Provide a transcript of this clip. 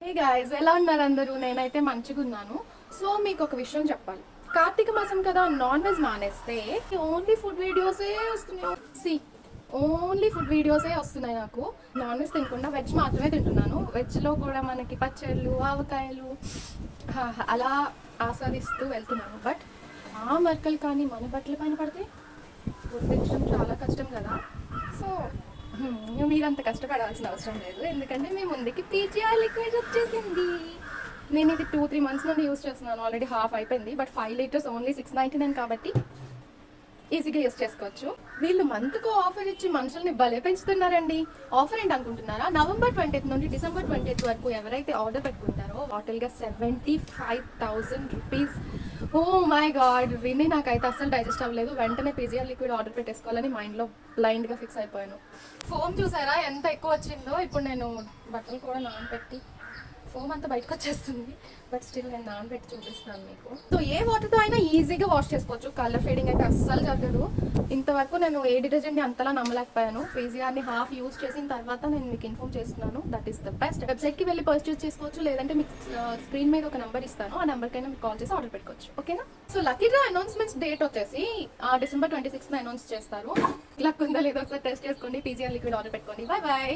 Hey guys, ఎలా ఉన్నారు అందరూ? నేనైతే మంచిగా ఉన్నాను. సో మీకు ఒక విషయం చెప్పాలి. కార్తీక మాసం కదా, నాన్ వెజ్ మానేస్తే ఓన్లీ ఫుడ్ వీడియోసే వస్తున్నాయి. ఓన్లీ ఫుడ్ వీడియోసే వస్తున్నాయి. నాకు నాన్ వెజ్ తినకుండా వెజ్ మాత్రమే తింటున్నాను. వెజ్లో కూడా మనకి పచ్చళ్ళు, ఆవకాయలు అలా ఆస్వాదిస్తూ వెళ్తున్నాను. బట్ ఆ మరకలు కానీ మన బట్టల పైన పడితే గుర్తించడం చాలా కష్టం కదా. సో మీరంత కష్టపడాల్సిన అవసరం లేదు, ఎందుకంటే మీ ముందుకి పీజీఆర్ లిక్విడ్ వచ్చేసింది. నేను ఇది 2-3 months నుండి యూస్ చేస్తున్నాను. ఆల్రెడీ హాఫ్ అయిపోయింది. బట్ 5 liters ఓన్లీ 699 కాబట్టి ఈజీగా యూస్ చేసుకోవచ్చు. వీళ్ళు మంత్కు ఆఫర్ ఇచ్చి మనుషుల్ని భలే పెంచుతున్నారండి. ఆఫర్ ఏంటి అనుకుంటున్నారా? November 20th నుండి December 20th వరకు ఎవరైతే ఆర్డర్ పెట్టుకుంటారో టోటల్గా 75,000 రూపీస్. ఓ మై గాడ్, విని నాకైతే అస్సలు డైజెస్ట్ అవ్వలేదు. వెంటనే పీజీఆర్ లిక్విడ్ ఆర్డర్ పెట్టేసుకోవాలని మైండ్లో బ్లైండ్గా ఫిక్స్ అయిపోయాను. ఫోమ్ చూసారా ఎంత ఎక్కువ వచ్చిందో. ఇప్పుడు నేను బట్టలు కూడా నానబెట్టి ఫోమ్ అంతా బయటకు వచ్చేస్తుంది. బట్ స్టిల్ నేను నానబెట్టి చూపిస్తాను మీకు. సో ఏ వాటర్తో అయినా ఈజీగా వాష్ చేసుకోవచ్చు. కలర్ ఫేడింగ్ అయితే అస్సలు జరగదు. ఇంతవరకు నేను ఏ డిటర్జెంట్ని అంతలా నమ్మలేకపోయాను. పీజీఆర్ని హాఫ్ యూజ్ చేసిన తర్వాత నేను మీకు ఇన్ఫార్మ్ చేస్తున్నాను. That is the best. వెబ్సైట్కి వెళ్ళి పర్చేస్ చేసుకోవచ్చు, లేదంటే మీకు స్క్రీన్ మీద ఒక నెంబర్ ఇస్తాను. ఆ నెంబర్కైనా మీకు కాల్ చేసి ఆర్డర్ పెట్టుకోవచ్చు. ఓకేనా? So lucky draw announcements date వచ్చేసి December 26th అనౌన్స్ చేస్తారు. లక్ ఉందో లేదో ఒకసారి టెస్ట్ చేసుకోండి. పీజీఆర్ లిక్విడ్ ఆర్డర్ పెట్టుకోండి. Bye bye.